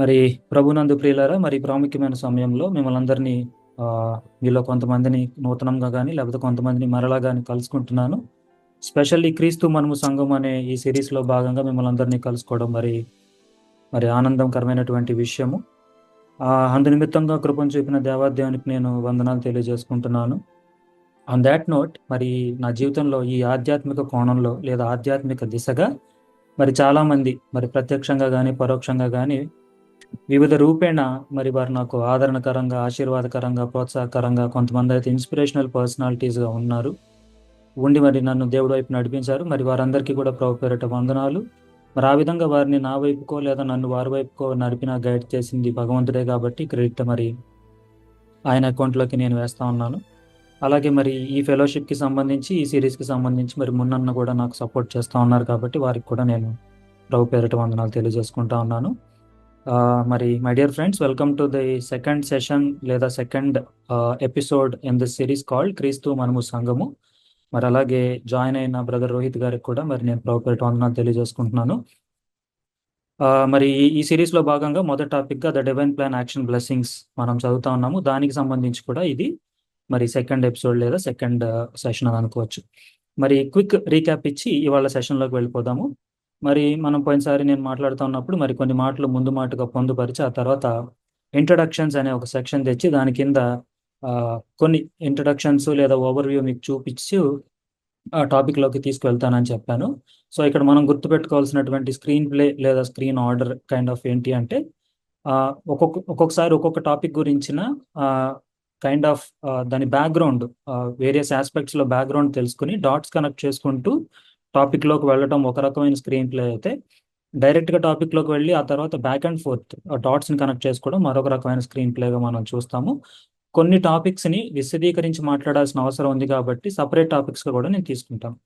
మరి ప్రభునందు ప్రియులారా, మరి ప్రాముఖ్యమైన సమయంలో మిమ్మల్ని అందరినీ మీలో కొంతమందిని నూతనంగా కానీ లేకపోతే కొంతమందిని మరలా కానీ కలుసుకుంటున్నాను. స్పెషల్లీ క్రీస్తు మనము సంఘం అనే ఈ సిరీస్లో భాగంగా మిమ్మల్ని అందరినీ కలుసుకోవడం మరి మరి ఆనందకరమైనటువంటి విషయము. అందు నిమిత్తంగా కృపను చూపిన దేవాదేవునికి నేను వందనాలు తెలియజేసుకుంటున్నాను. ఆన్ దాట్ నోట్, మరి నా జీవితంలో ఈ ఆధ్యాత్మిక కోణంలో లేదా ఆధ్యాత్మిక దిశగా మరి చాలామంది మరి ప్రత్యక్షంగా కానీ పరోక్షంగా కానీ వివిధ రూపేణ మరి వారు నాకు ఆదరణకరంగా, ఆశీర్వాదకరంగా, ప్రోత్సాహకరంగా, కొంతమంది అయితే ఇన్స్పిరేషనల్ పర్సనాలిటీస్గా ఉన్నారు. ఉండి మరి నన్ను దేవుడి వైపు నడిపించారు. మరి వారందరికీ కూడా ప్రభు పేరిట వందనాలు. మరి ఆ విధంగా వారిని నా వైపుకో లేదా నన్ను వారి వైపుకో నడిపిన గైడ్ చేసింది భగవంతుడే కాబట్టి క్రెడిట్ మరి ఆయన అకౌంట్లోకి నేను వేస్తా ఉన్నాను. అలాగే మరి ఈ ఫెలోషిప్కి సంబంధించి, ఈ సిరీస్కి సంబంధించి మరి మున్నన్న కూడా నాకు సపోర్ట్ చేస్తూ ఉన్నారు కాబట్టి వారికి కూడా నేను ప్రభు పేరిట వందనాలు తెలియజేసుకుంటా ఉన్నాను. మరి my dear friends, welcome to the second session లేదా second episode in this series called క్రీస్తు మనము సంఘము. మరి అలాగే జాయిన్ అయిన బ్రదర్ రోహిత్ గారికి కూడా మరి నేను ప్రభు పేరిట వందనాలు తెలియజేసుకుంటున్నాను. మరి ఈ సిరీస్లో భాగంగా మొదటి టాపిక్గా the divine plan action blessings మనం చదువుతా ఉన్నాము. దానికి సంబంధించి కూడా ఇది మరి సెకండ్ ఎపిసోడ్ లేదా సెకండ్ సెషన్ అని అనుకోవచ్చు. మరి క్విక్ రీక్యాప్ ఇచ్చి ఇవాళ సెషన్లోకి వెళ్ళిపోదాము. మరి మనం పోయినసారి నేను మాట్లాడుతూ ఉన్నప్పుడు మరి కొన్ని మాటలు ముందు మాటగా పొందుపరిచి ఆ తర్వాత ఇంట్రడక్షన్స్ అనే ఒక సెక్షన్ తెచ్చి దాని కింద కొన్ని ఇంట్రడక్షన్స్ లేదా ఓవర్వ్యూ మీకు చూపించి ఆ టాపిక్లోకి తీసుకువెళ్తానని చెప్పాను. సో ఇక్కడ మనం గుర్తుపెట్టుకోవాల్సినటువంటి స్క్రీన్ ప్లే లేదా స్క్రీన్ ఆర్డర్ కైండ్ ఆఫ్ ఏంటి అంటే ఒక్కొక్కసారి ఒక్కొక్క టాపిక్ గురించిన కైండ్ ఆఫ్ దాని బ్యాక్గ్రౌండ్, వేరియస్ ఆస్పెక్ట్స్లో బ్యాక్గ్రౌండ్ తెలుసుకుని డాట్స్ కనెక్ట్ చేసుకుంటూ టాపిక్లోకి వెళ్ళటం ఒక రకమైన స్క్రీన్ ప్లే అయితే, డైరెక్ట్గా టాపిక్లోకి వెళ్ళి ఆ తర్వాత బ్యాక్ అండ్ ఫోర్త్ డాట్స్ని కనెక్ట్ చేసుకోవడం మరొక రకమైన స్క్రీన్ ప్లేగా మనం చూస్తాము. కొన్ని టాపిక్స్ని విశదీకరించి మాట్లాడాల్సిన అవసరం ఉంది కాబట్టి సపరేట్ టాపిక్స్గా కూడా నేను తీసుకుంటాను.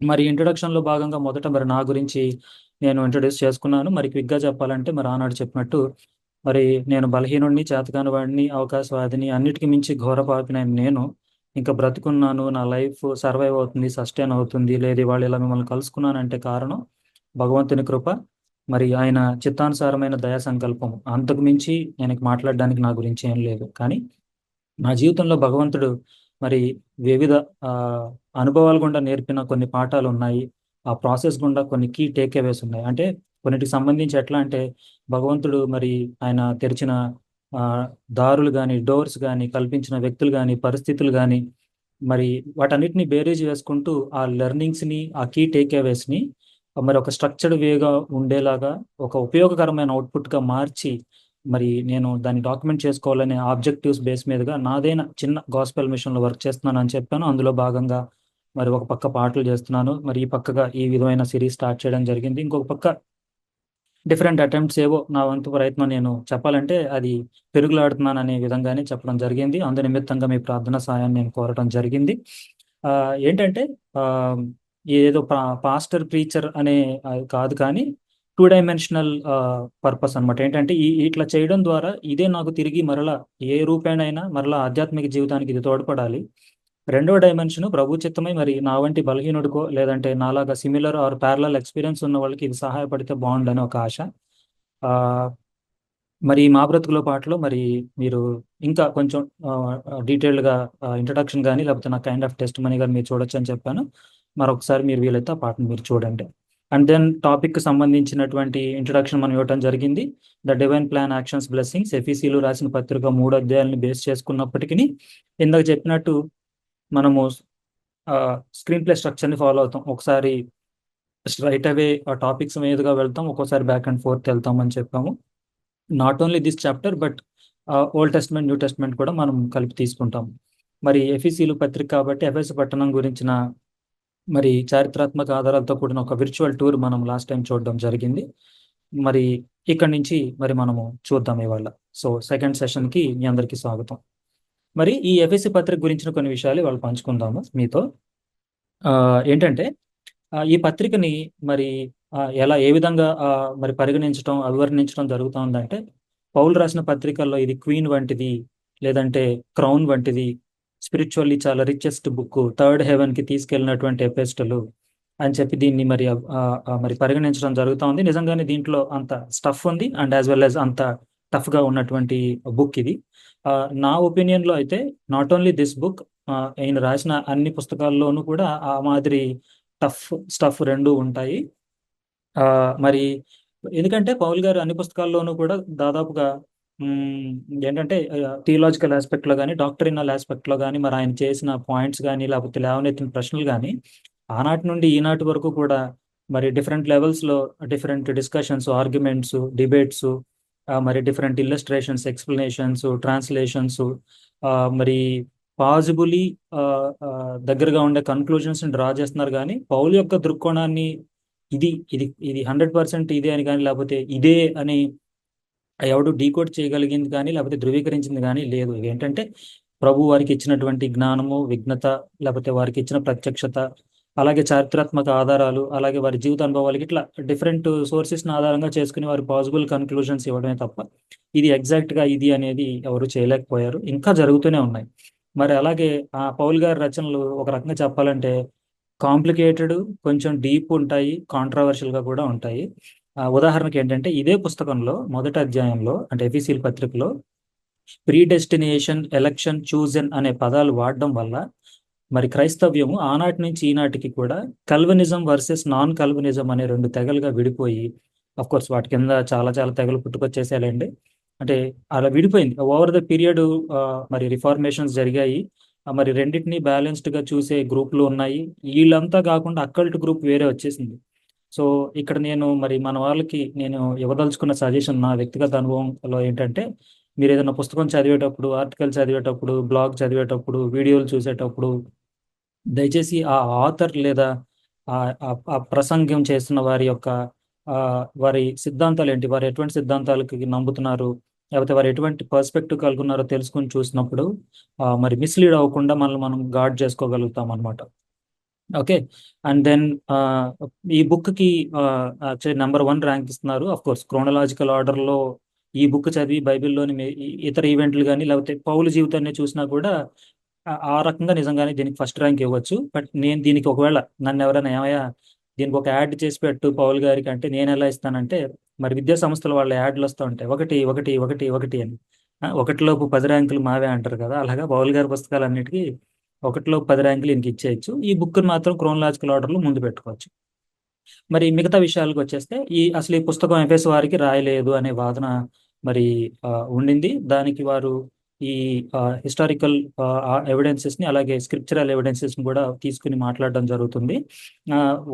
మరి ఇంట్రొడక్షన్లో భాగంగా మొదట మరి నా గురించి నేను ఇంట్రొడ్యూస్ చేసుకున్నాను. మరి క్విక్గా చెప్పాలంటే మరి ఆనాడు చెప్పినట్టు మరి నేను బలహీనుడిని, చేతకాని వాడిని, అవకాశవాదిని, అన్నిటికీ మించి ఘోరపాపినైన నేను ఇంకా బ్రతుకున్నాను, నా లైఫ్ సర్వైవ్ అవుతుంది, సస్టైన్ అవుతుంది, లేదు ఇవాళ ఇలా మిమ్మల్ని కలుసుకున్నానంటే కారణం భగవంతుని కృప, మరి ఆయన చిత్తానుసారమైన దయా సంకల్పం. అంతకు మించి నేను మాట్లాడడానికి నా గురించి ఏం లేదు. కానీ నా జీవితంలో భగవంతుడు మరి వివిధ అనుభవాల గుండా నేర్పిన కొన్ని పాఠాలు ఉన్నాయి. ఆ ప్రాసెస్ గుండా కొన్ని కీ టేక్ అవేస్ ఉన్నాయి. అంటే కొన్నిటికి సంబంధించి ఎట్లా అంటే భగవంతుడు మరి ఆయన తెరిచిన దారులు కానీ, డోర్స్ కానీ, కల్పించిన వ్యక్తులు కానీ, పరిస్థితులు కానీ, మరి వాటన్నిటిని బేరీజ్ వేసుకుంటూ ఆ లెర్నింగ్స్ని, ఆ కీ టేక్ అవేస్ని మరి ఒక స్ట్రక్చర్డ్ వేగా ఉండేలాగా ఒక ఉపయోగకరమైన అవుట్పుట్గా మార్చి మరి నేను దాన్ని డాక్యుమెంట్ చేసుకోవాలనే ఆబ్జెక్టివ్స్ బేస్ మీదుగా నాదైన చిన్న గాస్పెల్ మిషన్లో వర్క్ చేస్తున్నాను అని చెప్పాను. అందులో భాగంగా మరి ఒక పక్క పాటలు చేస్తున్నాను, మరి ఈ పక్కగా ఈ విధమైన సిరీస్ స్టార్ట్ చేయడం జరిగింది. ఇంకొక పక్క డిఫరెంట్ అటెంప్ట్స్ ఏవో నా వంతు ప్రయత్నం నేను చెప్పాలంటే అది పెరుగులాడుతున్నాను అనే విధంగానే చెప్పడం జరిగింది. అందు నిమిత్తంగా మీ ప్రార్థన సాయాన్ని నేను కోరటం జరిగింది. ఏంటంటే ఏదో పాస్టర్ ప్రీచర్ అనే కాదు, కానీ 2 డైమెన్షనల్ పర్పస్ అనమాట. ఏంటంటే ఇట్లా చేయడం ద్వారా ఇదే నాకు తిరిగి మరలా ఏ రూపేణైనా మరలా ఆధ్యాత్మిక జీవితానికి ఇది తోడ్పడాలి. రెండో డైమెన్షన్ ప్రభు చిత్తమై మరి నా వంటి బలహీనుడికో లేదంటే నాలాగా సిమిలర్ ఆర్ ప్యారలల్ ఎక్స్పీరియన్స్ ఉన్న వాళ్ళకి ఇది సహాయపడితే బాగుండని ఒక ఆశ. మరి మా బ్రతుకులో పాటలో మరి మీరు ఇంకా కొంచెం డీటెయిల్డ్గా ఇంట్రడక్షన్ కానీ లేకపోతే నా కైండ్ ఆఫ్ టెస్ట్ మనీ కానీ మీరు చూడొచ్చు అని చెప్పాను. మరొకసారి మీరు వీలైతే ఆ పాటను మీరు చూడండి. అండ్ దెన్ టాపిక్కి సంబంధించినటువంటి ఇంట్రడక్షన్ మనం ఇవ్వటం జరిగింది. The divine plan actions blessings, ఎఫీసీలు రాసిన పత్రిక 3 అధ్యాయాలను బేస్ చేసుకున్నప్పటికీ ఇందాక చెప్పినట్టు మనము స్క్రీన్ ప్లే స్ట్రక్చర్ని ఫాలో అవుతాం. ఒకసారి స్ట్రైట్ అవే ఆ టాపిక్స్ మీదుగా వెళ్తాం, ఒక్కోసారి బ్యాక్ అండ్ ఫోర్త్ వెళ్తామని చెప్పాము. Not only this chapter but old testament, new testament కూడా మనం కలిపి తీసుకుంటాం. మరి ఎఫీసీలు పత్రిక కాబట్టి ఎఫెస్ పట్టణం గురించిన మరి చారిత్రాత్మక ఆధారాలతో కూడిన ఒక విర్చువల్ టూర్ మనం లాస్ట్ టైం చూడడం జరిగింది. మరి ఇక్కడి నుంచి మరి మనము చూద్దాం ఇవాళ. సో సెకండ్ సెషన్కి మీ అందరికీ స్వాగతం. మరి ఈ ఎఫ్ఎస్సి పత్రిక గురించిన కొన్ని విషయాలు వాళ్ళు పంచుకుందాము మీతో. ఏంటంటే ఈ పత్రికని మరి ఎలా ఏ విధంగా మరి పరిగణించడం, అభివర్ణించడం జరుగుతూ ఉందంటే, పౌలు రాసిన పత్రికల్లో ఇది క్వీన్ వంటిది, లేదంటే క్రౌన్ వంటిది, స్పిరిచువల్లీ చాలా రిచెస్ట్ బుక్, థర్డ్ హెవెన్కి తీసుకెళ్ళినటువంటి ఎపిస్టలు, అని చెప్పి దీన్ని మరి పరిగణించడం జరుగుతూ ఉంది. నిజంగానే దీంట్లో అంత స్టఫ్ ఉంది అండ్ యాజ్ వెల్ యాజ్ అంత టఫ్గా ఉన్నటువంటి బుక్ ఇది. నా ఒపీనియన్లో అయితే నాట్ ఓన్లీ దిస్ బుక్, ఈయన రాసిన అన్ని పుస్తకాల్లోనూ కూడా ఆ మాదిరి టఫ్ స్టఫ్ రెండు ఉంటాయి. మరి ఎందుకంటే పౌల్ గారు అన్ని పుస్తకాల్లోనూ కూడా దాదాపుగా మ్, ఏంటంటే థియలాజికల్ ఆస్పెక్ట్లో కానీ డాక్టరినల్ ఆస్పెక్ట్లో కానీ మరి ఆయన చేసిన పాయింట్స్ కానీ లేకపోతే లేవనెత్తిన ప్రశ్నలు కానీ ఆనాటి నుండి ఈనాటి వరకు కూడా మరి డిఫరెంట్ లెవెల్స్లో డిఫరెంట్ డిస్కషన్స్, ఆర్గ్యుమెంట్స్, డిబేట్స్, మరి డిఫరెంట్ ఇల్లస్ట్రేషన్స్, ఎక్స్ప్లెనేషన్స్, ట్రాన్స్లేషన్స్, మరి పాజిబులీ దగ్గరగా ఉండే కన్క్లూజన్స్ డ్రా చేస్తున్నారు. కానీ పౌలు యొక్క దృక్కోణాన్ని ఇది ఇది ఇది 100% ఇదే అని కానీ లేకపోతే ఇదే అని ఎవడు డీకోడ్ చేయగలిగింది కానీ లేకపోతే ధృవీకరించింది కానీ లేదు. ఏంటంటే ప్రభు వారికి ఇచ్చినటువంటి జ్ఞానము, విఘ్నత, లేకపోతే వారికి ఇచ్చిన ప్రత్యక్షత, అలాగే చారిత్రాత్మక ఆధారాలు, అలాగే వారి జీవిత అనుభవాలకి ఇట్లా డిఫరెంట్ సోర్సెస్ని ఆధారంగా చేసుకుని వారి పాసిబుల్ కన్క్లూజన్స్ ఇవ్వడమే తప్ప ఇది ఎగ్జాక్ట్గా ఇది అనేది ఎవరు చేయలేకపోయారు. ఇంకా జరుగుతూనే ఉన్నాయి. మరి అలాగే ఆ పౌల్ గారి రచనలు ఒక రకంగా చెప్పాలంటే కాంప్లికేటెడ్, కొంచెం డీప్ ఉంటాయి, కాంట్రవర్షియల్గా కూడా ఉంటాయి. ఉదాహరణకి ఏంటంటే ఇదే పుస్తకంలో మొదటి అధ్యాయంలో అంటే ఎఫీసీల పత్రికలో ప్రీడెస్టినేషన్, ఎలక్షన్, చూజన్ అనే పదాలు వాడడం వల్ల మరి క్రైస్తవ్యము ఆనాటి నుంచి ఈనాటికి కూడా కల్వినిజం వర్సెస్ నాన్ కల్వినిజం అనే రెండు తెగలుగా విడిపోయి, అఫ్ కోర్స్ వాటి కింద చాలా చాలా తెగలు పుట్టుకొచ్చేసాయండి. అంటే అలా విడిపోయింది ఓవర్ ద పీరియడ్. మరి రిఫార్మేషన్స్ జరిగాయి. మరి రెండింటినీ బ్యాలెన్స్డ్గా చూసే గ్రూపులు ఉన్నాయి. వీళ్ళంతా కాకుండా అక్కల్ట్ గ్రూప్ వేరే వచ్చేసింది. సో ఇక్కడ నేను మరి మన వాళ్ళకి నేను ఇవ్వదలుచుకున్న సజెషన్ నా వ్యక్తిగత అనుభవంలో ఏంటంటే, మీరు ఏదైనా పుస్తకం చదివేటప్పుడు, ఆర్టికల్ చదివేటప్పుడు, బ్లాగ్ చదివేటప్పుడు, వీడియోలు చూసేటప్పుడు దయచేసి ఆ ఆథర్ లేదా ఆ ప్రసంగం చేస్తున్న వారి యొక్క వారి సిద్ధాంతాలు ఏంటి, వారు ఎటువంటి సిద్ధాంతాలకి నమ్ముతున్నారు, లేకపోతే వారు ఎటువంటి పర్స్పెక్టివ్ కలుగున్నారో తెలుసుకుని చూసినప్పుడు మరి మిస్లీడ్ అవ్వకుండా మనల్ని మనం గార్డ్ చేసుకోగలుగుతాం అనమాట. ఓకే. అండ్ దెన్ ఈ బుక్కి యాక్చువల్లీ నెంబర్ 1 ర్యాంక్ ఇస్తున్నారు. అఫ్ కోర్స్ క్రోనలాజికల్ ఆర్డర్లో ఈ బుక్ చదివి బైబిల్లోని ఇతర ఈవెంట్లు కానీ లేకపోతే పౌలు జీవితాన్ని చూసినా కూడా ఆ రకంగా నిజంగానే దీనికి ఫస్ట్ ర్యాంక్ ఇవ్వచ్చు. బట్ నేను దీనికి ఒకవేళ నన్ను ఎవరైనా ఏమయ్యా దీనికి ఒక యాడ్ చేసి పెట్టు పౌల్ గారికి అంటే నేను ఎలా ఇస్తానంటే, మరి విద్యా సంస్థల వాళ్ళ యాడ్లు వస్తూ ఉంటాయి, ఒకటి ఒకటి ఒకటి ఒకటి అని. ఒకటిలోపు 10 ర్యాంకులు మావే అంటారు కదా, అలాగా పౌల్ గారి పుస్తకాలన్నిటికీ ఒకటిలో 10 ర్యాంకులు ఈయనకి ఇచ్చేయచ్చు. ఈ బుక్ని మాత్రం క్రోనలాజికల్ ఆర్డర్లో ముందు పెట్టుకోవచ్చు. మరి మిగతా విషయాలకు వచ్చేస్తే అసలు ఈ పుస్తకం ఎఫెస్ వారికి రాయలేదు అనే వాదన మరి ఉండింది. దానికి వారు ఈ హిస్టారికల్ ఎవిడెన్సెస్ని అలాగే స్క్రిప్చరల్ ఎవిడెన్సెస్ని కూడా తీసుకుని మాట్లాడడం జరుగుతుంది.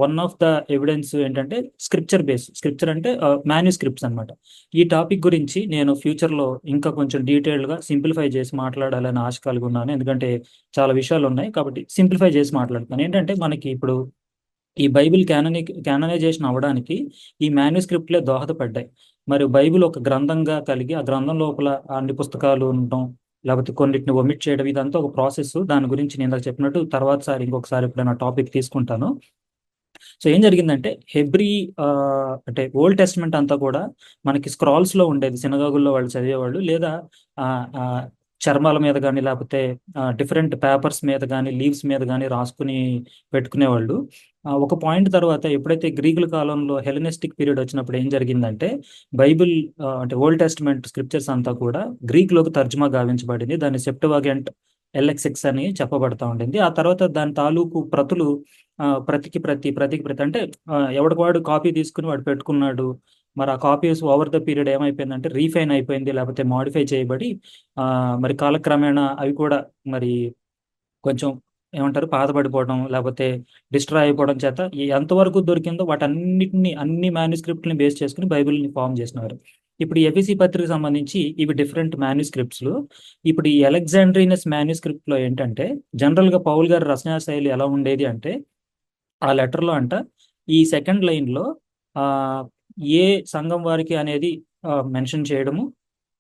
వన్ ఆఫ్ ద ఎవిడెన్స్ ఏంటంటే స్క్రిప్చర్ అంటే మాన్యుస్క్రిప్ట్స్ అనమాట. ఈ టాపిక్ గురించి నేను ఫ్యూచర్లో ఇంకా కొంచెం డీటెయిల్డ్గా సింప్లిఫై చేసి మాట్లాడాలని ఆశ కలిగి ఉన్నాను. ఎందుకంటే చాలా విషయాలు ఉన్నాయి కాబట్టి సింప్లిఫై చేసి మాట్లాడుతాను. ఏంటంటే మనకి ఇప్పుడు ఈ బైబిల్ క్యాననైజేషన్ అవ్వడానికి ఈ మాన్యుస్క్రిప్ట్లే దోహదపడ్డాయి. మరి బైబిల్ ఒక గ్రంథంగా కలిగి ఆ గ్రంథం లోపల అన్ని పుస్తకాలు ఉండటం, లేకపోతే కొన్నిటిని ఒమిట్ చేయడం, ఇదంతా ఒక ప్రాసెస్. దాని గురించి నేను ఇందాక చెప్పినట్టు తర్వాత సారి ఇంకొకసారి ఎప్పుడైనా టాపిక్ తీసుకుంటాను. సో ఏం జరిగిందంటే అంటే ఓల్డ్ టెస్ట్మెంట్ అంతా కూడా మనకి స్క్రాల్స్లో ఉండేది, సినగాగుల్లో వాళ్ళు చదివేవాళ్ళు, లేదా చర్మాల మీద కానీ లేకపోతే డిఫరెంట్ పేపర్స్ మీద కానీ లీవ్స్ మీద కానీ రాసుకుని పెట్టుకునేవాళ్ళు. ఒక పాయింట్ తర్వాత ఎప్పుడైతే గ్రీకుల కాలంలో హెలెనిస్టిక్ పీరియడ్ వచ్చినప్పుడు ఏం జరిగిందంటే బైబిల్ అంటే ఓల్డ్ టెస్ట్మెంట్ స్క్రిప్చర్స్ అంతా కూడా గ్రీక్లోకి తర్జుమా గావించబడింది. దాన్ని సెప్టువాగెంట్ LXX అని చెప్పబడతా ఉండింది. ఆ తర్వాత దాని తాలూకు ప్రతులు ప్రతికి ప్రతి అంటే ఎవడికి వాడు కాపీ తీసుకుని వాడు పెట్టుకున్నాడు. మరి ఆ కాపీస్ ఓవర్ ద పీరియడ్ ఏమైపోయిందంటే రీఫైన్ అయిపోయింది, లేకపోతే మాడిఫై చేయబడి మరి కాలక్రమేణా అవి కూడా మరి కొంచెం ఏమంటారు పాతబడిపోవడం లేకపోతే డిస్ట్రాయ్ అయిపోవడం చేత ఎంతవరకు దొరికిందో వాటన్నిటిని అన్ని మాన్యుస్క్రిప్ట్ని బేస్ చేసుకుని బైబిల్ని ఫామ్ చేసినారు. ఇప్పుడు ఈ ఎఫీసీ పత్రిక సంబంధించి ఇవి డిఫరెంట్ మాన్యుస్క్రిప్ట్స్లు. ఇప్పుడు ఈ అలెగ్జాండ్రియనస్ మాన్యుస్క్రిప్ట్లో ఏంటంటే జనరల్గా పౌల్ గారి రచనా శైలి ఎలా ఉండేది అంటే, ఆ లెటర్లో అంట ఈ సెకండ్ లైన్లో ఏ సంఘం వారికి అనేది మెన్షన్ చేయడము,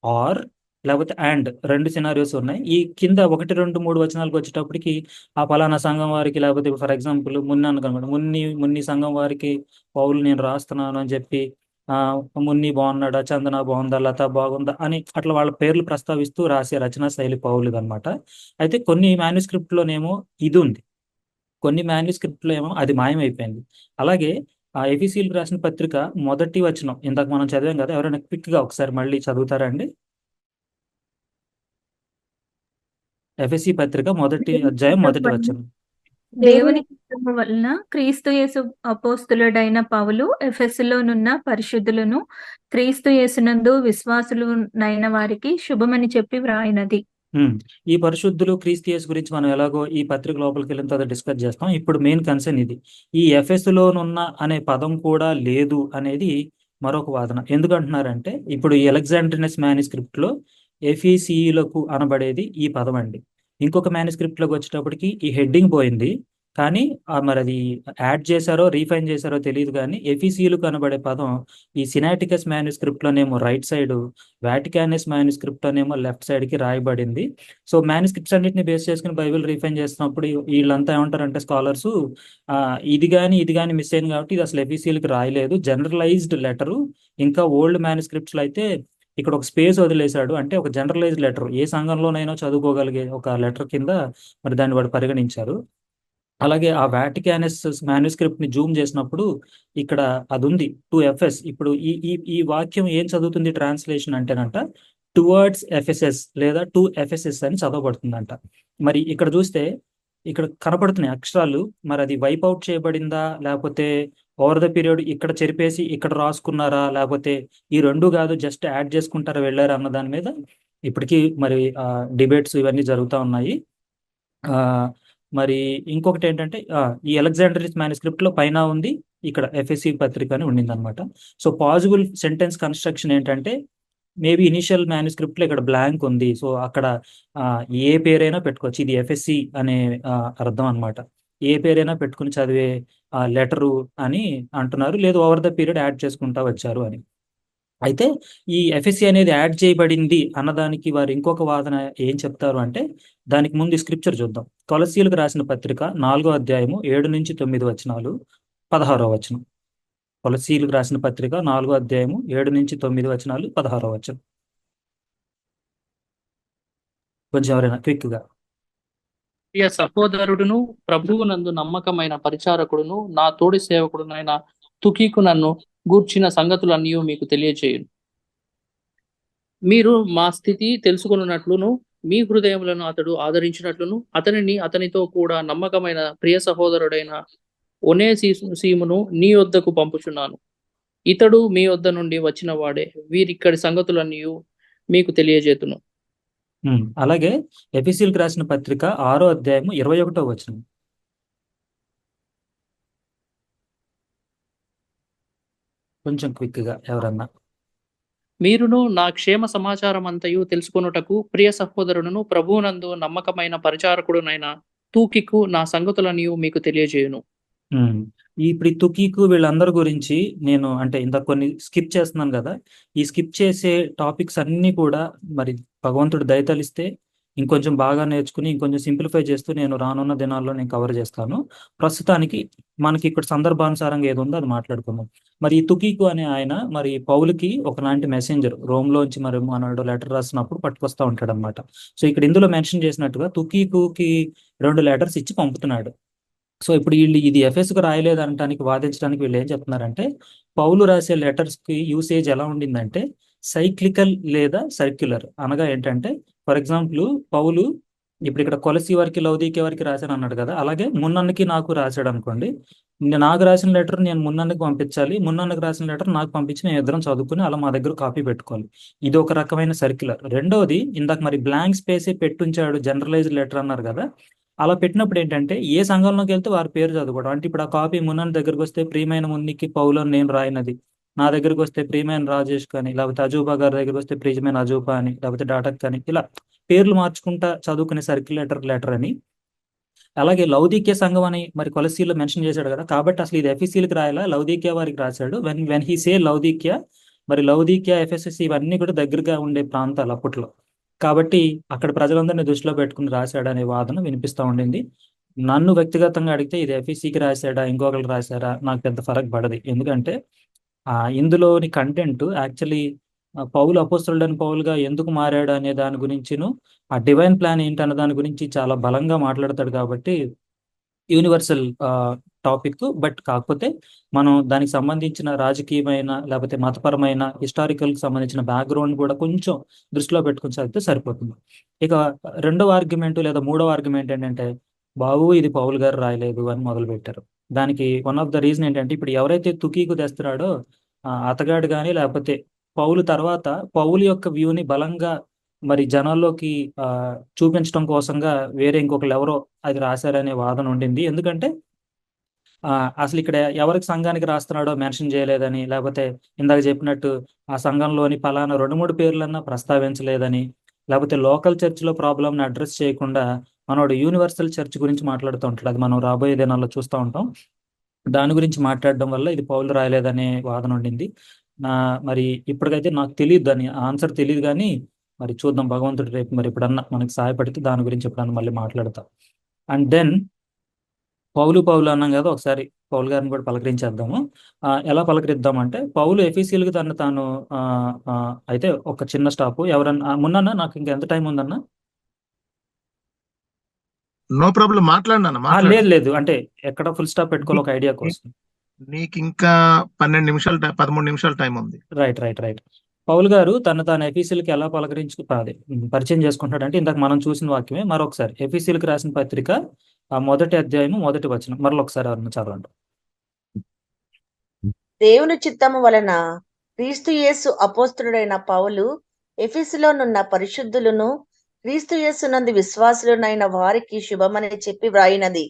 ఆర్ లేకపోతే అండ్ రెండు సినారియోస్ ఉన్నాయి. ఈ కింద 1, 2, 3 వచనాలకు వచ్చేటప్పటికి ఆ పలానా సంఘం వారికి, లేకపోతే ఫర్ ఎగ్జాంపుల్ మున్ని అనుకోండి, మున్ని సంఘం వారికి పౌలు నేను రాస్తున్నాను అని చెప్పి మున్ని బాగున్నాడా, చందన బాగుందా, లత బాగుందా అని అట్లా వాళ్ళ పేర్లు ప్రస్తావిస్తూ రాసే రచనా శైలి పౌలుది అనమాట. అయితే కొన్ని మాన్యుస్క్రిప్ట్లోనేమో ఇది ఉంది, కొన్ని మాన్యుస్క్రిప్ట్లో ఏమో అది మాయమైపోయింది. అలాగే ఆ ఎఫీసీయులకు రాసిన పత్రిక మొదటి వచనం ఇందాక మనం చదివాం కదా, ఎవరైనా క్విక్గా ఒకసారి మళ్ళీ చదువుతారా అండి? ఎఫెసీ పత్రిక మొదటి దేవుని అధ్యాయం చిత్తము మొదటి వలన వచనం. దేవుని చిత్తము వలన క్రీస్తు యేసు అపోస్తులుడైన పౌలు ఎఫెసులోనున్న పరిశుద్ధులను క్రీస్తు యేసునందు విశ్వాసులునైన వారికి శుభమని చెప్పి వ్రాయినది. ఉమ్. ఈ పరిశుద్ధులు క్రీస్తు యేసు గురించి మనం ఎలాగో ఈ పత్రిక లోపలికి వెళ్ళిన తర్వాత డిస్కస్ చేస్తాం. ఇప్పుడు మెయిన్ కన్సర్న్ ఇది. ఈ ఎఫెసులోనున్న అనే పదం కూడా లేదు అనేది మరొక వాదన. ఎందుకంటున్నారంటే ఇప్పుడు ఈ అలెగ్జాండ్రినస్ మేనుస్క్రిప్ట్ లో ఎఫీసీయులకు అనబడేది ఈ పదం అండి. ఇంకొక మేనుస్క్రిప్ట్ లోకి వచ్చేటప్పటికి ఈ హెడ్డింగ్ పోయింది. కానీ మరి అది యాడ్ చేశారో రీఫైన్ చేశారో తెలియదు, కానీ ఎఫీసీయులకు అనబడే పదం ఈ సినాటికస్ మేనుస్క్రిప్ట్ లోనేమో రైట్ సైడ్, వాటికానస్ మాన్యుస్క్రిప్ట్ అనేమో లెఫ్ట్ సైడ్ కి రాయబడింది. సో మాన్యుస్క్రిప్ట్స్ అన్నిటిని బేస్ చేసుకుని బైబిల్ రీఫైన్ చేస్తున్నప్పుడు వీళ్ళంతా ఏమంటారంటే స్కాలర్స్, ఇది కానీ మిస్ అయింది కాబట్టి ఇది అసలు ఎఫీసీలకు రాయలేదు, జనరలైజ్డ్ లెటరు. ఇంకా ఓల్డ్ మాన్యుస్క్రిప్ట్స్ లో అయితే ఇక్కడ ఒక స్పేస్ వదిలేశాడు, అంటే ఒక జనరలైజ్డ్ లెటర్ ఏ సంఘంలోనైనా చదువుకోగలిగే ఒక లెటర్ కింద మరి దాన్ని వాడు పరిగణించారు. అలాగే ఆ వాటికానస్ మాన్యుస్క్రిప్ట్ ని జూమ్ చేసినప్పుడు ఇక్కడ అది ఉంది 2 FS. ఇప్పుడు ఈ ఈ ఈ వాక్యం ఏం చదువుతుంది ట్రాన్స్లేషన్ అంటేనంట టువర్డ్స్ ఎఫెసెస్ లేదా 2 FSS అని చదవబడుతుందంట. మరి ఇక్కడ చూస్తే ఇక్కడ కనపడుతున్నాయి అక్షరాలు, మరి అది వైప్ అవుట్ చేయబడిందా లేకపోతే ఓవర్ ద పీరియడ్ ఇక్కడ చెరిపేసి ఇక్కడ రాసుకున్నారా, లేకపోతే ఈ రెండు కాదు జస్ట్ యాడ్ చేసుకుంటారా వెళ్ళారా అన్న దాని మీద ఇప్పటికీ మరి డిబేట్స్ ఇవన్నీ జరుగుతూ ఉన్నాయి. ఆ మరి ఇంకొకటి ఏంటంటే ఈ అలెగ్జాండ్రియస్ మాన్యుస్క్రిప్ట్ లో పైన ఉంది, ఇక్కడ ఎఫ్ఎస్సి పత్రిక అని ఉండింది అనమాట. సో పాసిబుల్ సెంటెన్స్ కన్స్ట్రక్షన్ ఏంటంటే మేబీ ఇనిషియల్ మాన్యుస్క్రిప్ట్ లో ఇక్కడ బ్లాంక్ ఉంది, సో అక్కడ ఆ, ఏ పేరైనా పెట్టుకోవచ్చు. ఇది ఎఫ్ఎస్సి అనే అర్థం అన్నమాట. ఏ పేరైనా పెట్టుకుని చదివే లెటరు అని అంటున్నారు, లేదు ఓవర్ ద పీరియడ్ యాడ్ చేసుకుంటా వచ్చారు అని. అయితే ఈ ఎఫ్ఎస్సి అనేది యాడ్ చేయబడింది అన్నదానికి వారు ఇంకొక వాదన ఏం చెప్తారు అంటే, దానికి ముందు స్క్రిప్చర్ చూద్దాం. కొలసీలకు రాసిన పత్రిక 4వ అధ్యాయము 7 నుంచి 9 వచనాలు, 16వ వచనం. కొలసీలకు రాసిన పత్రిక 4వ అధ్యాయము 7 నుంచి 9 వచనాలు, 16వ వచనం. కొంచెం ఎవరైనా క్విక్ గా. ప్రియ సహోదరుడును ప్రభువునందు నమ్మకమైన పరిచారకుడును నా తోడి సేవకుడునైన తుకీకు నన్ను గూర్చిన సంగతులన్నీ మీకు తెలియచేయును. మీరు మా స్థితి తెలుసుకొనున్నట్లును మీ హృదయములను అతడు ఆదరించినట్లును అతనిని అతనితో కూడా నమ్మకమైన ప్రియ సహోదరుడైన ఒనేసిమును నీ వద్దకు పంపుచున్నాను. ఇతడు మీ వద్ద నుండి వచ్చిన వాడే. వీరిక్కడి సంగతులన్నీ మీకు తెలియజేతును. అలాగే ఎఫెసీయులకు రాసిన పత్రిక 6వ అధ్యాయము 21వ వచనం. కొంచెం క్విక్ గా ఎవరన్నా. మీరును నా క్షేమ సమాచారం అంతయు తెలుసుకొనుటకు ప్రియ సహోదరుడును ప్రభువునందు నమ్మకమైన పరిచారకుడునైన తూకికు నా సంగతులని మీకు తెలియజేయును. ఇప్పుడు ఈ తుకీకు వీళ్ళందరి గురించి నేను అంటే ఇంత కొన్ని స్కిప్ చేస్తున్నాను కదా, ఈ స్కిప్ చేసే టాపిక్స్ అన్నీ కూడా మరి భగవంతుడు దయతలిస్తే ఇంకొంచెం బాగా నేర్చుకుని ఇంకొంచెం సింప్లిఫై చేస్తూ నేను రానున్న దినాల్లో నేను కవర్ చేస్తాను. ప్రస్తుతానికి మనకి ఇక్కడ సందర్భానుసారంగా ఏది ఉందో అది మాట్లాడుకుందాం. మరి ఈ తుకీకు అనే ఆయన మరి పౌలుకి ఒకలాంటి మెసెంజర్, రోమ్లోంచి మరి మనడు లెటర్ రాసినప్పుడు పట్టుకొస్తా ఉంటాడు అనమాట. సో ఇక్కడ ఇందులో మెన్షన్ చేసినట్టుగా తుకీకుకి 2 లెటర్స్ ఇచ్చి పంపుతున్నాడు. సో ఇప్పుడు వీళ్ళు ఇది ఎఫ్ఎస్కు రాయలేదు అనడానికి వాదించడానికి వీళ్ళు ఏం చెప్తున్నారంటే, పౌలు రాసే లెటర్స్ కి యూసేజ్ ఎలా ఉండిందంటే సైక్లికల్ లేదా సర్క్యులర్. అనగా ఏంటంటే ఫర్ ఎగ్జాంపుల్ పౌలు ఇప్పుడు ఇక్కడ కొలసి వారికి లౌదీకే వారికి రాశాను అన్నాడు కదా, అలాగే మున్నన్నకి నాకు రాశాడు అనుకోండి. నాకు రాసిన లెటర్ నేను మున్నన్నకి పంపించాలి, మున్నన్నకి రాసిన లెటర్ నాకు పంపించి మేము ఇద్దరం చదువుకుని అలా మా దగ్గర కాపీ పెట్టుకోవాలి. ఇది ఒక రకమైన సర్క్యులర్. రెండవది ఇందాక మరి బ్లాంక్ స్పేసే పెట్టుంచాడు జనరలైజ్డ్ లెటర్ అన్నారు కదా, అలా పెట్టినప్పుడు ఏంటంటే ఏ సంఘంలోకి వెళ్తే వారి పేరు చదువుకోవడం. అంటే ఇప్పుడు ఆ కాపీ మున్నన్న దగ్గరికి వస్తే ప్రియమైన మున్నికి పౌలు అని నేను రాయినది, నా దగ్గరికి వస్తే ప్రియమైన రాజేష్ కానీ, లేకపోతే అజూబా గారి దగ్గరికి వస్తే ప్రియమైన అజూబా అని, లేకపోతే డాటక్ అని, ఇలా పేర్లు మార్చుకుంటా చదువుకునే సర్క్యులేటర్ లెటర్ అని. అలాగే లౌదీక్య సంఘం అని మరి కొలసీలో మెన్షన్ చేశాడు కదా, కాబట్టి అసలు ఇది ఎఫ్ఎస్సీలకు రాయాలా లౌదీక్య వారికి రాశాడు. వెన్ వెన్ హీ సే లౌదీక్య, మరి లౌదీక్య ఎఫ్ఎస్ఎస్సి ఇవన్నీ కూడా దగ్గరగా ఉండే ప్రాంతాలు అప్పట్లో, కాబట్టి అక్కడ ప్రజలందరినీ దృష్టిలో పెట్టుకుని రాశాడు అనే వాదన వినిపిస్తూ ఉండింది. నన్ను వ్యక్తిగతంగా అడిగితే ఇది ఎఫ్ఎస్సికి రాశాడా ఇంకొకరికి రాశారా నాకు పెద్ద ఫరక్ పడదు. ఎందుకంటే ఇందులోని కంటెంట్ యాక్చువల్లీ పౌలు అపోస్తలుడని పౌలుగా ఎందుకు మారాడు అనే దాని గురించిను, ఆ డివైన్ ప్లాన్ ఏంటన్న దాని గురించి చాలా బలంగా మాట్లాడతాడు. కాబట్టి యూనివర్సల్ టాపిక్. బట్ కాకపోతే మనం దానికి సంబంధించిన రాజకీయమైన లేకపోతే మతపరమైన హిస్టారికల్కి సంబంధించిన బ్యాక్గ్రౌండ్ కూడా కొంచెం దృష్టిలో పెట్టుకుని చదివితే సరిపోతుంది. ఇక రెండవ ఆర్గ్యుమెంట్ లేదా మూడవ ఆర్గ్యుమెంట్ ఏంటంటే, బాబు ఇది పౌలు గారు రాయలేదు అని మొదలు పెట్టారు. దానికి వన్ ఆఫ్ ద రీజన్ ఏంటంటే, ఇప్పుడు ఎవరైతే తుకీకు తెస్తున్నాడో అతగాడు కానీ లేకపోతే పౌలు తర్వాత పౌలు యొక్క వ్యూని బలంగా మరి జనాల్లోకి చూపించడం కోసంగా వేరే ఇంకొకరు ఎవరో అది రాశారనే వాదన ఉండింది. ఎందుకంటే అసలు ఇక్కడ ఎవరికి సంఘానికి రాస్తున్నాడో మెన్షన్ చేయలేదని, లేకపోతే ఇందాక చెప్పినట్టు ఆ సంఘంలోని ఫలానా 2-3 పేర్లన్నా ప్రస్తావించలేదని, లేకపోతే లోకల్ చర్చ్లో ప్రాబ్లమ్ని అడ్రస్ చేయకుండా మనోడు యూనివర్సల్ చర్చ్ గురించి మాట్లాడుతూ ఉంటాడు. అది మనం రాబోయే దినాల్లో చూస్తూ ఉంటాం. దాని గురించి మాట్లాడడం వల్ల ఇది పౌలు రాయలేదనే వాదన ఉండింది. మరి ఇప్పటికైతే నాకు తెలియదు, దాని ఆన్సర్ తెలియదు, కానీ మరి చూద్దాం, భగవంతుడు రేపు మరి ఎప్పుడన్నా మనకి సహాయపడితే దాని గురించి ఎప్పుడన్నా మళ్ళీ మాట్లాడతాం. అండ్ దెన్ పౌలు అన్నాం కదా, ఒకసారి పౌలు గారిని కూడా పలకరించేద్దాము. ఎలా పలకరిద్దామంటే, పౌలు ఎఫీసీలకు తను తాను అయితే ఒక చిన్న స్టాప్ ఎవరన్నా మున్నా, నాకు ఇంకా ఎంత టైం ఉందన్నా? నో ప్రాబ్లం, మాట్లాడినా లేదు అంటే ఎక్కడ ఫుల్ స్టాప్ పెట్టుకోవాలి ఒక ఐడియా కోసం. నీకు ఇంకా 12 నిమిషాలు 13 నిమిషాలు టైం ఉంది. రైట్. పౌలు గారు తాను ఎఫీసీలకి ఎలా పరిచయం చేసుకుంటాడంటే, ఇందాక మనం చూసిన వాక్యమే మరొకసారి ఎఫీసీలకు రాసిన పత్రిక మొదటి అధ్యాయము 1వ వచనం మరొకసారి ఎవరన్నా చదవండి. దేవుని చిత్తము వలన క్రీస్తు యేసు అపోస్తలుడైన పౌలు ఎఫెసులోనున్న పరిశుద్ధులను క్రీస్తు యేసునందు విశ్వాసులనైన వారికి శుభమని చెప్పి వ్రాయినది.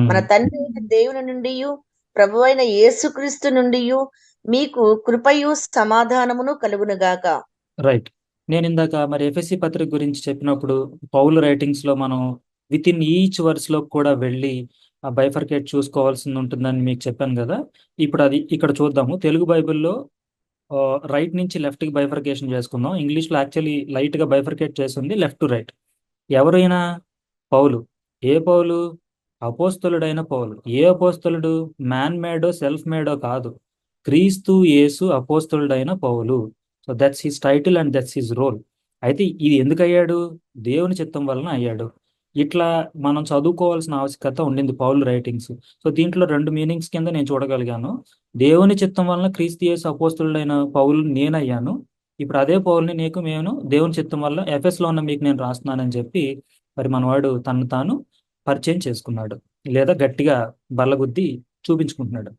మన తండ్రి దేవుని నుండి ప్రభువైన యేసుక్రీస్తు నుండి మీకు కృపయు సమాధానమును కలుగునుగాక. రైట్. నేను ఇందాక మరి ఎఫెసీ పత్రిక గురించి చెప్పినప్పుడు పౌలు రైటింగ్స్ లో మనం విత్ ఇన్ ఈచ్ వర్స్ లో కూడా వెళ్ళి బైఫర్కేట్ చూసుకోవాల్సి ఉంటుందని మీకు చెప్పాను కదా. ఇప్పుడు అది ఇక్కడ చూద్దాము. తెలుగు బైబిల్లో రైట్ నుంచి లెఫ్ట్ కి బైఫర్కేషన్ చేసుకుందాం. ఇంగ్లీష్ లో యాక్చువల్లీ లైట్ గా బైఫర్కేట్ చేసింది లెఫ్ట్ టు రైట్. ఎవరైనా పౌలు, ఏ పౌలు? అపోస్తలుడైన పౌలు. ఏ అపోస్తలుడు? మ్యాన్ మేడో సెల్ఫ్ మేడో కాదు, క్రీస్తు యేసు అపోస్తలుడైన పౌలు. So that's his title and that's his role. అయితే ఇది ఎందుకు అయ్యాడు? దేవుని చిత్తం వలన అయ్యాడు. ఇట్లా మనం చదువుకోవాల్సిన ఆవశ్యకత ఉండింది పౌలు రైటింగ్స్. సో దీంట్లో 2 మీనింగ్స్ కింద నేను చూడగలిగాను. దేవుని చిత్తం వలన క్రీస్తు యేసు అపోస్తలుడైన పౌలు నేనయ్యాను. ఇప్పుడు అదే పౌల్ని నేను దేవుని చిత్తం వల్ల ఎఫెస్లో ఉన్న మీకు నేను రాస్తున్నానని చెప్పి మరి మనవాడు తను తాను పరిచయం చేసుకున్నాడు, లేదా గట్టిగా బల్లగుద్ది చూపించుకుంటున్నాడు.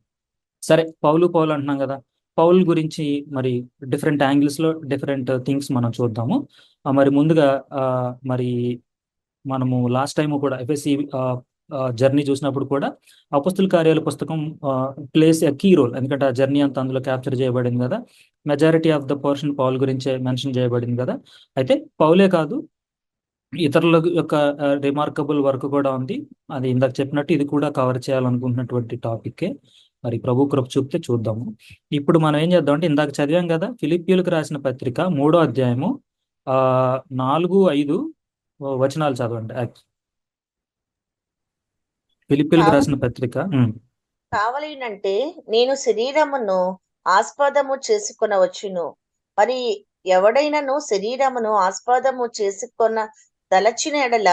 సరే, పౌలు అంటున్నాం కదా. పౌల్ గురించి మరి డిఫరెంట్ యాంగిల్స్లో డిఫరెంట్ థింగ్స్ మనం చూద్దాము. మరి ముందుగా మరి మనము లాస్ట్ టైం కూడా ఎఫ్ఎస్సి జర్నీ చూసినప్పుడు కూడా అపోస్తుల కార్యాల పుస్తకం ప్లేస్ ఎ కీ రోల్. ఎందుకంటే ఆ జర్నీ అంతా అందులో క్యాప్చర్ చేయబడింది కదా. Majority of the portion Paul గురించే మెన్షన్ చేయబడింది కదా. అయితే పౌలే కాదు, ఇతరుల యొక్క రిమార్కబుల్ వర్క్ కూడా ఉంది. అది ఇందాక చెప్పినట్టు ఇది కూడా కవర్ చేయాలనుకుంటున్నటువంటి టాపిక్కే. మరి ప్రభు కృప చూపితే చూద్దాము. ఇప్పుడు మనం ఏం చేద్దాం అంటే, ఇందాక చదివాం కదా ఫిలిప్పీయులకు రాసిన పత్రిక 3వ అధ్యాయము 4-5 వచనాలు చదవండి. ఫిలిప్పీయులకు రాసిన పత్రిక. కావలేనంటే నేను శరీరమును ఆస్పదము చేసుకొనవచ్చును, మరి ఎవడైనను శరీరమును ఆస్పదము చేసుకొన దలచిన ఎడల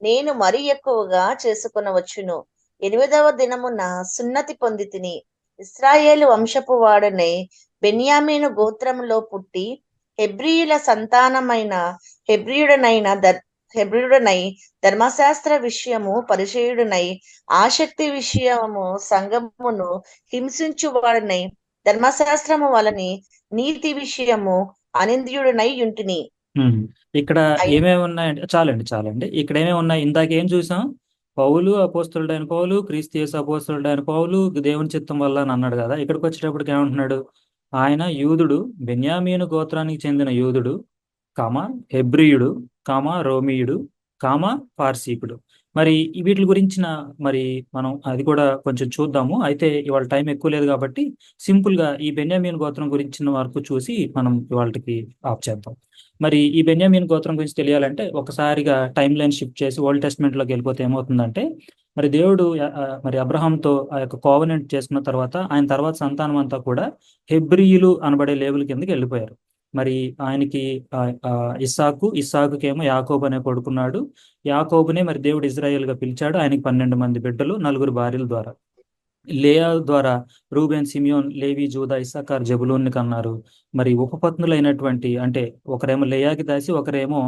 నేను మరి ఎక్కువగా చేసుకొనవచ్చును. 8వ దినమున సున్నతి పొంది తిని ఇశ్రాయేలు వంశపు వాడనై బెన్యామీను గోత్రములో పుట్టి హెబ్రీయుల సంతానమైన హెబ్రీయుడనై ధర్మశాస్త్ర విషయము పరిచయుడనై ఆసక్తి విషయము సంగమును హింసించు వాడనై ధర్మశాస్త్రము వలని నీతి విషయము అనింద్యుడనై యుంటిని. ఇక్కడ ఏమేమి ఉన్నాయంటే, చాలండి. ఇక్కడ ఏమేమి ఉన్నాయి? ఇందాక ఏం చూసాం? పౌలు అపోస్తలుడైన పౌలు, క్రీస్తు యేసు అపోస్తలుడైన పౌలు దేవుని చిత్తం వల్ల అని అన్నాడు కదా. ఇక్కడికి వచ్చేటప్పటికి ఏమంటున్నాడు? ఆయన యూదుడు, బెన్యామీను గోత్రానికి చెందిన యూదుడు, హెబ్రీయుడు, రోమియుడు, పార్సీకుడు. మరి వీటి గురించిన మరి మనం అది కూడా కొంచెం చూద్దాము. అయితే ఇవాళ టైం ఎక్కువ లేదు కాబట్టి సింపుల్గా ఈ బెన్యామీన్ గోత్రం గురించిన వరకు చూసి మనం ఇవాళకి ఆఫ్ చేద్దాం. మరి ఈ బెన్యామీన్ గోత్రం గురించి తెలియాలంటే ఒకసారిగా టైం లైన్ షిఫ్ట్ చేసి ఓల్డ్ టెస్ట్మెంట్లోకి వెళ్ళిపోతే ఏమవుతుందంటే, మరి దేవుడు మరి అబ్రహాంతో ఆ యొక్క కోవెనెంట్ చేసుకున్న తర్వాత ఆయన తర్వాత సంతానం అంతా కూడా హెబ్రీయులు అనబడే లేబుల్ కిందకి వెళ్ళిపోయారు. మరి ఆయనకి ఇస్సాకుకేమో యాకోబు అనే కొడుకున్నాడు. యాకోబునే మరి దేవుడు ఇజ్రాయేల్గా పిలిచాడు. ఆయనకి 12 మంది బిడ్డలు, 4 భార్యల ద్వారా. లేయా ద్వారా రూబెన్, సిమియోన్, లేవి, జూదా, ఇస్సాకార్, జబులూన్ని కన్నారు. మరి ఉపపత్నులైనటువంటి అంటే ఒకరేమో లేయాకి దాసి, ఒకరేమో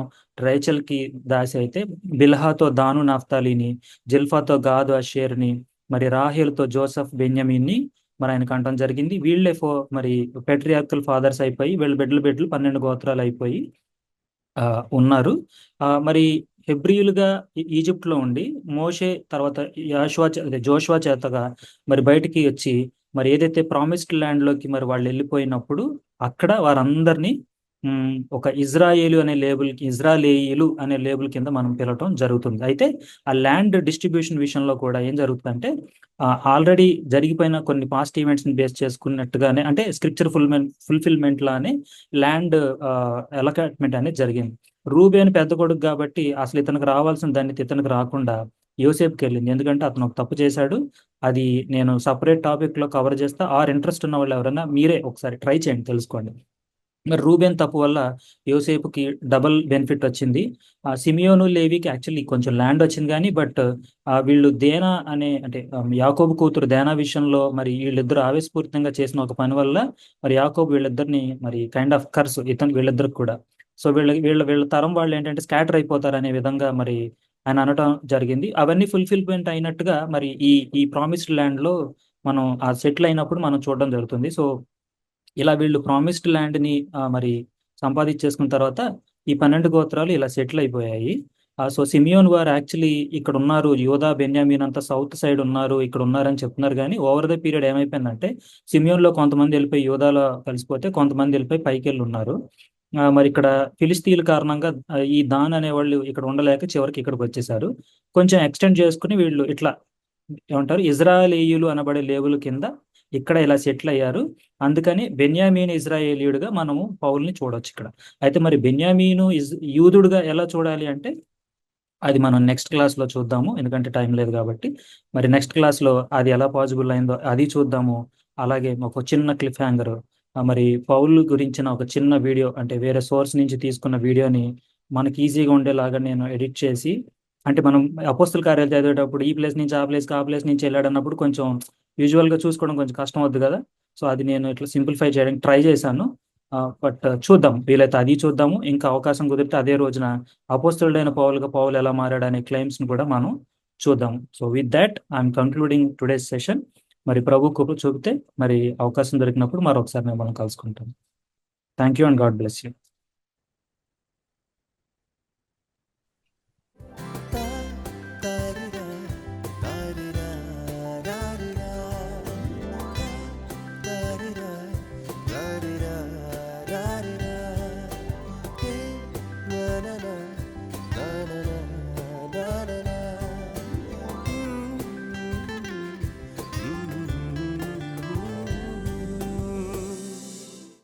రైచల్కి దాసి అయితే బిల్హాతో దాను, నఫ్తాలిని, జిల్ఫాతో గాదు, అషేర్ని, మరి రాహేలుతో జోసఫ్, బెన్యమీన్ని మరి ఆయన కంటం జరిగింది. వీళ్ళే మరి పెట్రియార్కల్ ఫాదర్స్ అయిపోయి వీళ్ళ బిడ్డలు 12 గోత్రాలు అయిపోయి ఉన్నారు. మరి హెబ్రీయులుగా ఈజిప్ట్లో ఉండి మోషే తర్వాత జోషువా చేతగా మరి బయటికి వచ్చి మరి ఏదైతే ప్రామిస్డ్ ల్యాండ్లోకి మరి వాళ్ళు వెళ్ళిపోయినప్పుడు అక్కడ వారందరినీ ఒక ఇజ్రాయేలు అనే ఇజ్రాయేలీలు అనే లేబుల్ కింద మనం పిలవటం జరుగుతుంది. అయితే ఆ ల్యాండ్ డిస్ట్రిబ్యూషన్ విషయంలో కూడా ఏం జరుగుతుందంటే ఆల్రెడీ జరిగిపోయిన కొన్ని పాస్ట్ ఈవెంట్స్ని బేస్ చేసుకున్నట్టుగానే అంటే స్క్రిప్చర్ ఫుల్ఫిల్మెంట్ లానే ల్యాండ్ అలాట్మెంట్ అనేది జరిగింది. రూబేన్ పెద్ద కొడుకు కాబట్టి అసలు ఇతనికి రావాల్సిన దాన్ని ఇతనికి రాకుండా యోసేపుకి వెళ్ళింది. ఎందుకంటే అతను ఒక తప్పు చేశాడు. అది నేను సపరేట్ టాపిక్లో కవర్ చేస్తా. ఇంట్రెస్ట్ ఉన్న వాళ్ళు ఎవరైనా మీరే ఒకసారి ట్రై చేయండి, తెలుసుకోండి. మరి రూబేన్ తప్పు వల్ల యోసేపుకి డబుల్ బెనిఫిట్ వచ్చింది. సిమియోను, లేవికి యాక్చువల్లీ కొంచెం ల్యాండ్ వచ్చింది కానీ బట్ వీళ్ళు దేనా అంటే యాకోబు కూతురు దేనా విషయంలో మరి వీళ్ళిద్దరు ఆవేశపూరితంగా చేసిన ఒక పని వల్ల మరి యాకోబు వీళ్ళిద్దరిని మరి కైండ్ ఆఫ్ కర్స్ వీళ్ళిద్దరికి కూడా. సో వీళ్ళ తరం వాళ్ళు ఏంటంటే స్కాటర్ అయిపోతారు అనే విధంగా మరి ఆయన అనటం జరిగింది. అవన్నీ ఫుల్ఫిల్మెంట్ అయినట్టుగా మరి ఈ ప్రామిస్డ్ ల్యాండ్లో మనం ఆ సెటిల్ అయినప్పుడు మనం చూడడం జరుగుతుంది. సో ఇలా వీళ్ళు ప్రామిస్డ్ ల్యాండ్ని మరి సంపాదించేసుకున్న తర్వాత ఈ 12 గోత్రాలు ఇలా సెటిల్ అయిపోయాయి. సో సిమియోన్ వారు యాక్చువల్లీ ఇక్కడ ఉన్నారు, యోధా, బెన్యామీన్ అంతా సౌత్ సైడ్ ఉన్నారు, ఇక్కడ ఉన్నారని చెప్తున్నారు. కానీ ఓవర్ ద పీరియడ్ ఏమైపోయిందంటే సిమియోన్లో కొంతమంది వెళ్ళిపోయి యోధాలో కలిసిపోతే కొంతమంది వెళ్ళిపోయి పైకి వెళ్ళి ఉన్నారు. మరి ఇక్కడ ఫిలిస్తీన్ల కారణంగా ఈ దాన్ అనేవాళ్ళు ఇక్కడ ఉండలేక చివరికి ఇక్కడికి వచ్చేసారు. కొంచెం ఎక్స్టెండ్ చేసుకుని వీళ్ళు ఇట్లా ఏమంటారు ఇజ్రాయేలీయులు అనబడే లేబుల్ కింద ఇక్కడ ఇలా సెటిల్ అయ్యారు. అందుకని బెన్యామీన్ ఇజ్రాయేలీయుడుగా మనము పౌల్ని చూడొచ్చు ఇక్కడ. అయితే మరి బెన్యామీను యూదుడుగా ఎలా చూడాలి అంటే అది మనం నెక్స్ట్ క్లాస్లో చూద్దాము, ఎందుకంటే టైం లేదు కాబట్టి. మరి నెక్స్ట్ క్లాస్లో అది ఎలా పాసిబుల్ అయిందో అది చూద్దాము. అలాగే ఒక చిన్న క్లిఫ్ హ్యాంగర్, మరి పౌల్ గురించిన ఒక చిన్న వీడియో అంటే వేరే సోర్స్ నుంచి తీసుకున్న వీడియోని మనకి ఈజీగా ఉండేలాగా నేను ఎడిట్ చేసి, అంటే మనం అపోస్తల కార్యాలు చదివేటప్పుడు ఈ ప్లేస్ నుంచి ఆ ప్లేస్ నుంచి వెళ్ళాడన్నప్పుడు కొంచెం విజువల్గా చూసుకోవడం కొంచెం కష్టం అవుద్ది కదా. సో అది నేను ఇట్లా సింప్లిఫై చేయడానికి ట్రై చేశాను. బట్ చూద్దాం, వీలైతే అది చూద్దాము. ఇంకా అవకాశం కుదిరితే అదే రోజున అపోస్తలుడైన పౌలు ఎలా మారాడు అనే క్లెయిమ్స్ని కూడా మనం చూద్దాం. So with that I'm concluding today's session. మరి ప్రభు కృప చూపితే మరి అవకాశం దొరికినప్పుడు మరొకసారి మేము మనం కలుసుకుంటాం. Thank you and God bless you.